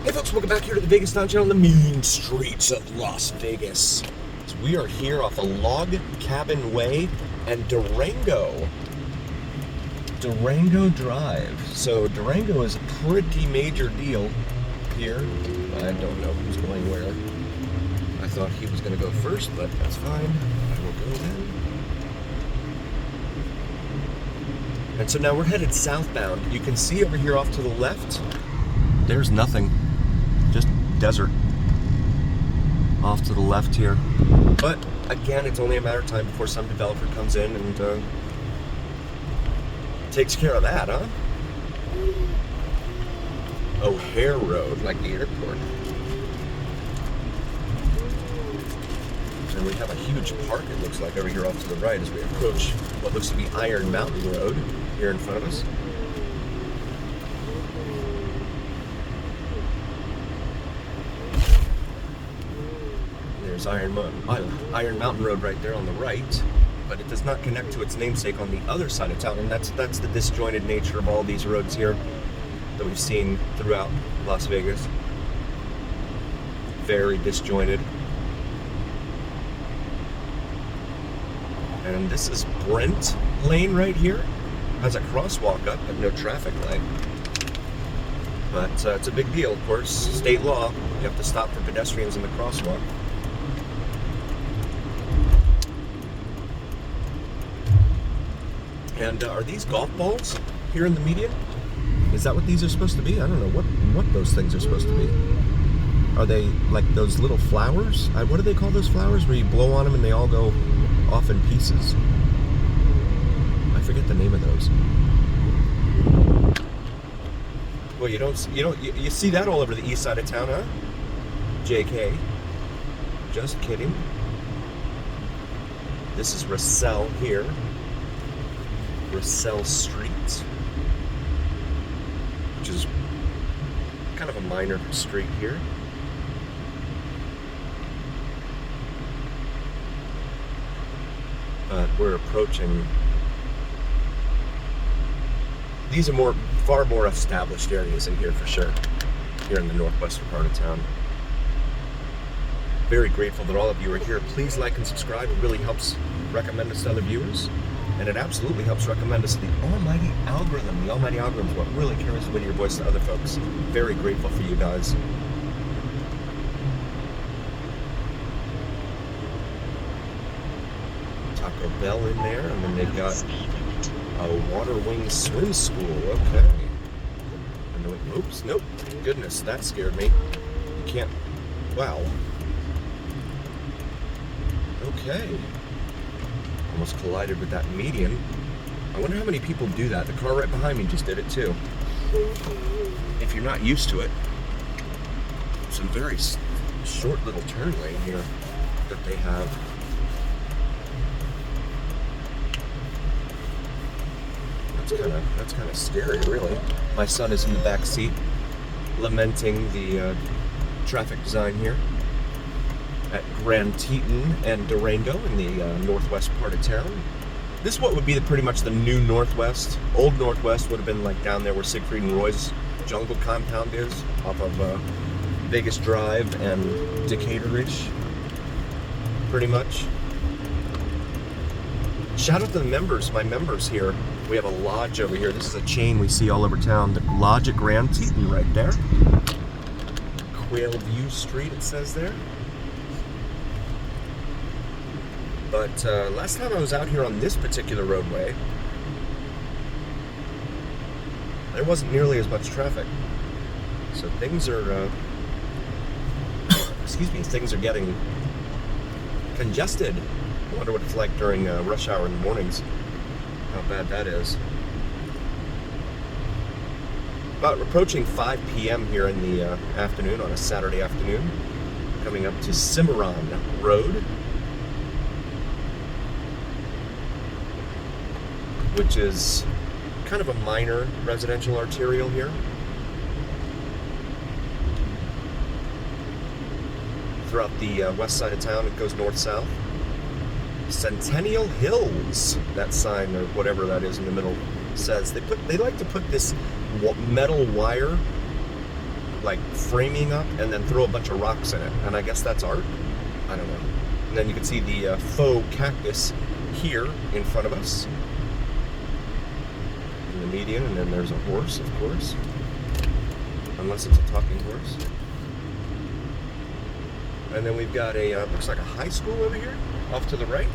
Hey folks, welcome back here to the Vegas Town Channel on the mean streets of Las Vegas. So we are here off a Log Cabin Way and Durango Drive. So Durango is a pretty major deal here. I don't know who's going where. I thought he was going to go first, but that's fine. I will go then. And so now we're headed southbound. You can see over here off to the left, there's nothing. Just desert off to the left here. But again, it's only a matter of time before some developer comes in and takes care of that, huh? O'Hare Road, like the airport. And we have a huge park, it looks like, over here off to the right as we approach what looks to be Iron Mountain Road here in front of us. There's Iron Mountain Road right there on the right, but it does not connect to its namesake on the other side of town, and that's the disjointed nature of all these roads here that we've seen throughout Las Vegas. Very disjointed. And this is Brent Lane right here. Has a crosswalk up, but no traffic light. But it's a big deal, of course. State law, you have to stop for pedestrians in the crosswalk. And are these golf balls here in the median? Is that what these are supposed to be? I don't know what those things are supposed to be. Are they like those little flowers? What do they call those flowers where you blow on them and they all go off in pieces? I forget the name of those. Well, you see that all over the east side of town, huh? JK. Just kidding. This is Russell here. Russell Street, which is kind of a minor street here. But we're approaching. These are far more established areas in here for sure, here in the northwestern part of town. Very grateful that all of you are here. Please like and subscribe. It really helps recommend us to other viewers. And it absolutely helps recommend us to the almighty algorithm. The almighty algorithm is what really carries the weight of your voice to other folks. Very grateful for you guys. Taco Bell in there, and then they've got a water wing swim school. Okay. And oops, nope. Goodness, that scared me. You can't. Wow. Okay. Almost collided with that median. I wonder how many people do that. The car right behind me just did it too. If you're not used to it. Some very short little turn lane here that they have. That's kind of scary, really. My son is in the back seat, lamenting the traffic design here at Grand Teton and Durango in the northwest part of town. This is what would be pretty much the new Northwest. Old Northwest would have been like down there where Siegfried and Roy's jungle compound is, off of Vegas Drive and Decatur-ish, pretty much. Shout out to the members, my members here. We have a lodge over here. This is a chain we see all over town. The Lodge at Grand Teton right there. Quail View Street, it says there. But last time I was out here on this particular roadway, there wasn't nearly as much traffic. So things are, things are getting congested. I wonder what it's like during rush hour in the mornings, how bad that is. About approaching 5 p.m. here in the afternoon, on a Saturday afternoon, coming up to Cimarron Road, which is kind of a minor residential arterial here. Throughout the west side of town, it goes north-south. Centennial Hills, that sign or whatever that is in the middle says. They like to put this metal wire like framing up and then throw a bunch of rocks in it. And I guess that's art. I don't know. And then you can see the faux cactus here in front of us. In the median, and then there's a horse, of course. Unless it's a talking horse. And then we've got a, looks like a high school over here, off to the right.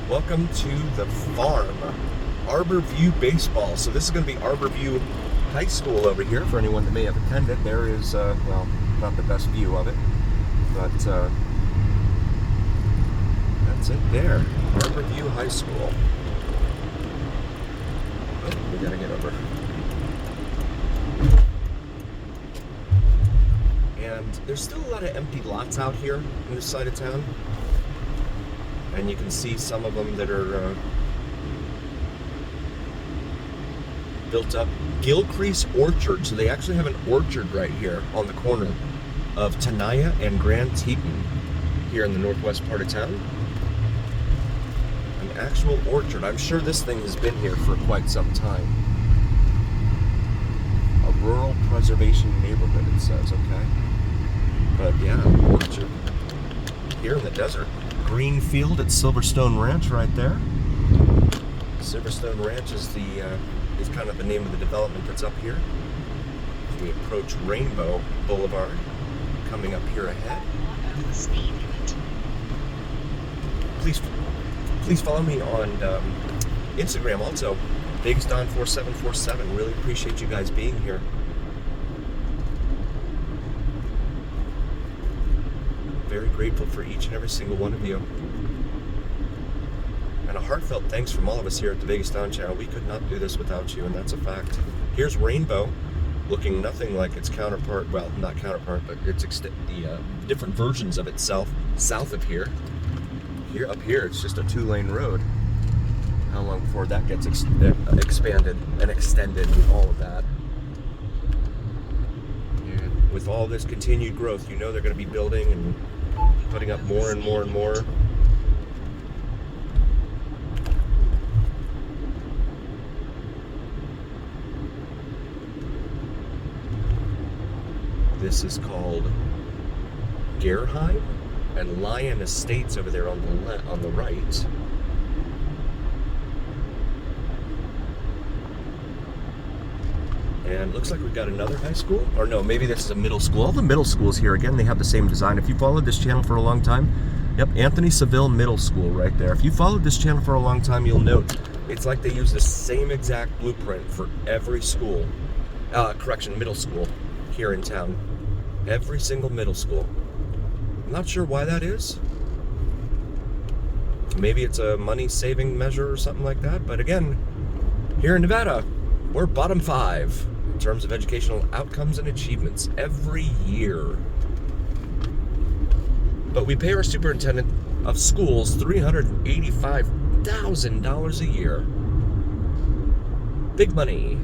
Welcome to the farm. Arbor View Baseball. So this is going to be Arbor View High School over here for anyone that may have attended. There is, well, not the best view of it, but that's it there. Arbor View High School. Oh, we gotta get over. And there's still a lot of empty lots out here in this side of town. And you can see some of them that are built up. Gilcrease Orchard. So they actually have an orchard right here on the corner of Tenaya and Grand Teton here in the northwest part of town. An actual orchard. I'm sure this thing has been here for quite some time. A rural preservation neighborhood, it says, okay? But yeah, orchard here in the desert. Green field at Silverstone Ranch right there. Silverstone Ranch is is kind of the name of the development that's up here. As we approach Rainbow Boulevard, coming up here ahead. Please follow me on Instagram also, BigsDon4747. Really appreciate you guys being here. Very grateful for each and every single one of you. And a heartfelt thanks from all of us here at the Vegas Don channel. We could not do this without you, and that's a fact. Here's Rainbow, looking nothing like its counterpart. Well, not counterpart, but it's the different versions of itself south of here. Up here, it's just a 2-lane road. How long before that gets expanded and extended and all of that? And with all this continued growth, you know they're going to be building and putting up more and more and more. This is called Gerheim and Lion Estates over there on the right. And looks like we've got another high school. Or no, maybe this is a middle school. All the middle schools here, again, they have the same design. If you followed this channel for a long time, yep, Anthony Seville Middle School right there. If you followed this channel for a long time, you'll note it's like they use the same exact blueprint for every school. Middle school here in town. Every single middle school. I'm not sure why that is. Maybe it's a money-saving measure or something like that. But again, here in Nevada, we're bottom 5 in terms of educational outcomes and achievements every year. But we pay our superintendent of schools $385,000 a year. Big money.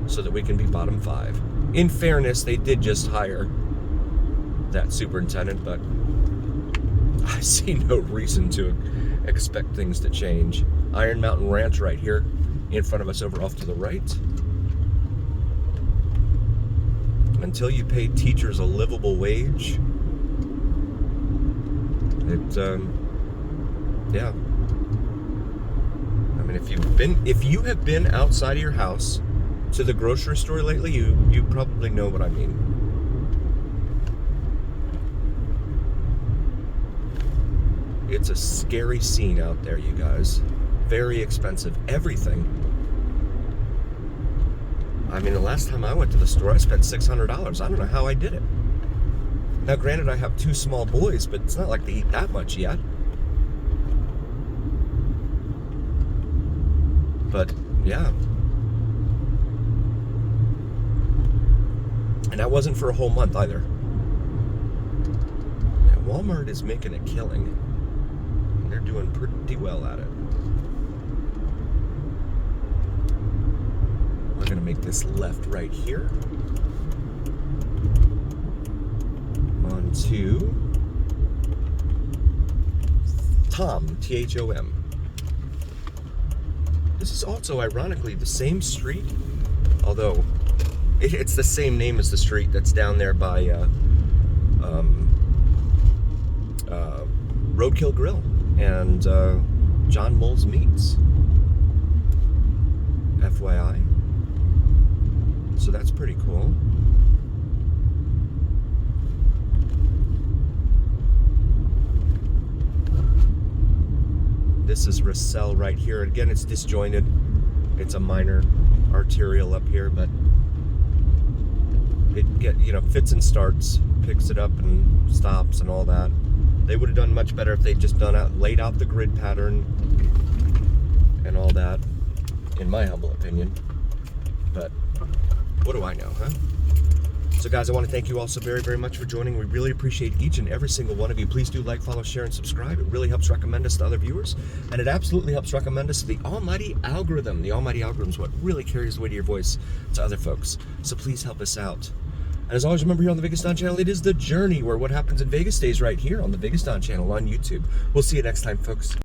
So that we can be bottom 5. In fairness, they did just hire that superintendent, but I see no reason to expect things to change. Iron Mountain Ranch right here in front of us over off to the right. Until you pay teachers a livable wage, yeah. I mean, if you have been outside of your house to the grocery store lately, you probably know what I mean. It's a scary scene out there, you guys. Very expensive. Everything. I mean, the last time I went to the store, I spent $600. I don't know how I did it. Now, granted, I have 2 small boys, but it's not like they eat that much yet. But, yeah. And that wasn't for a whole month either. Yeah, Walmart is making a killing. They're doing pretty well at it. We're going to make this left right here. On to Thom, Thom. This is also, ironically, the same street, although it's the same name as the street that's down there by Roadkill Grill and John Mull's Meats. FYI. So that's pretty cool. This is Russell right here. Again, it's disjointed. It's a minor arterial up here, but it fits and starts, picks it up and stops and all that. They would have done much better if they'd just laid out the grid pattern and all that, in my humble opinion. But what do I know, huh? So guys, I want to thank you all so very, very much for joining. We really appreciate each and every single one of you. Please do like, follow, share, and subscribe. It really helps recommend us to other viewers, and it absolutely helps recommend us to the almighty algorithm. The almighty algorithm is what really carries the weight of your voice to other folks. So please help us out. And as always, remember here on the Vegas Don channel, it is the journey where what happens in Vegas stays right here on the Vegas Don channel on YouTube. We'll see you next time, folks.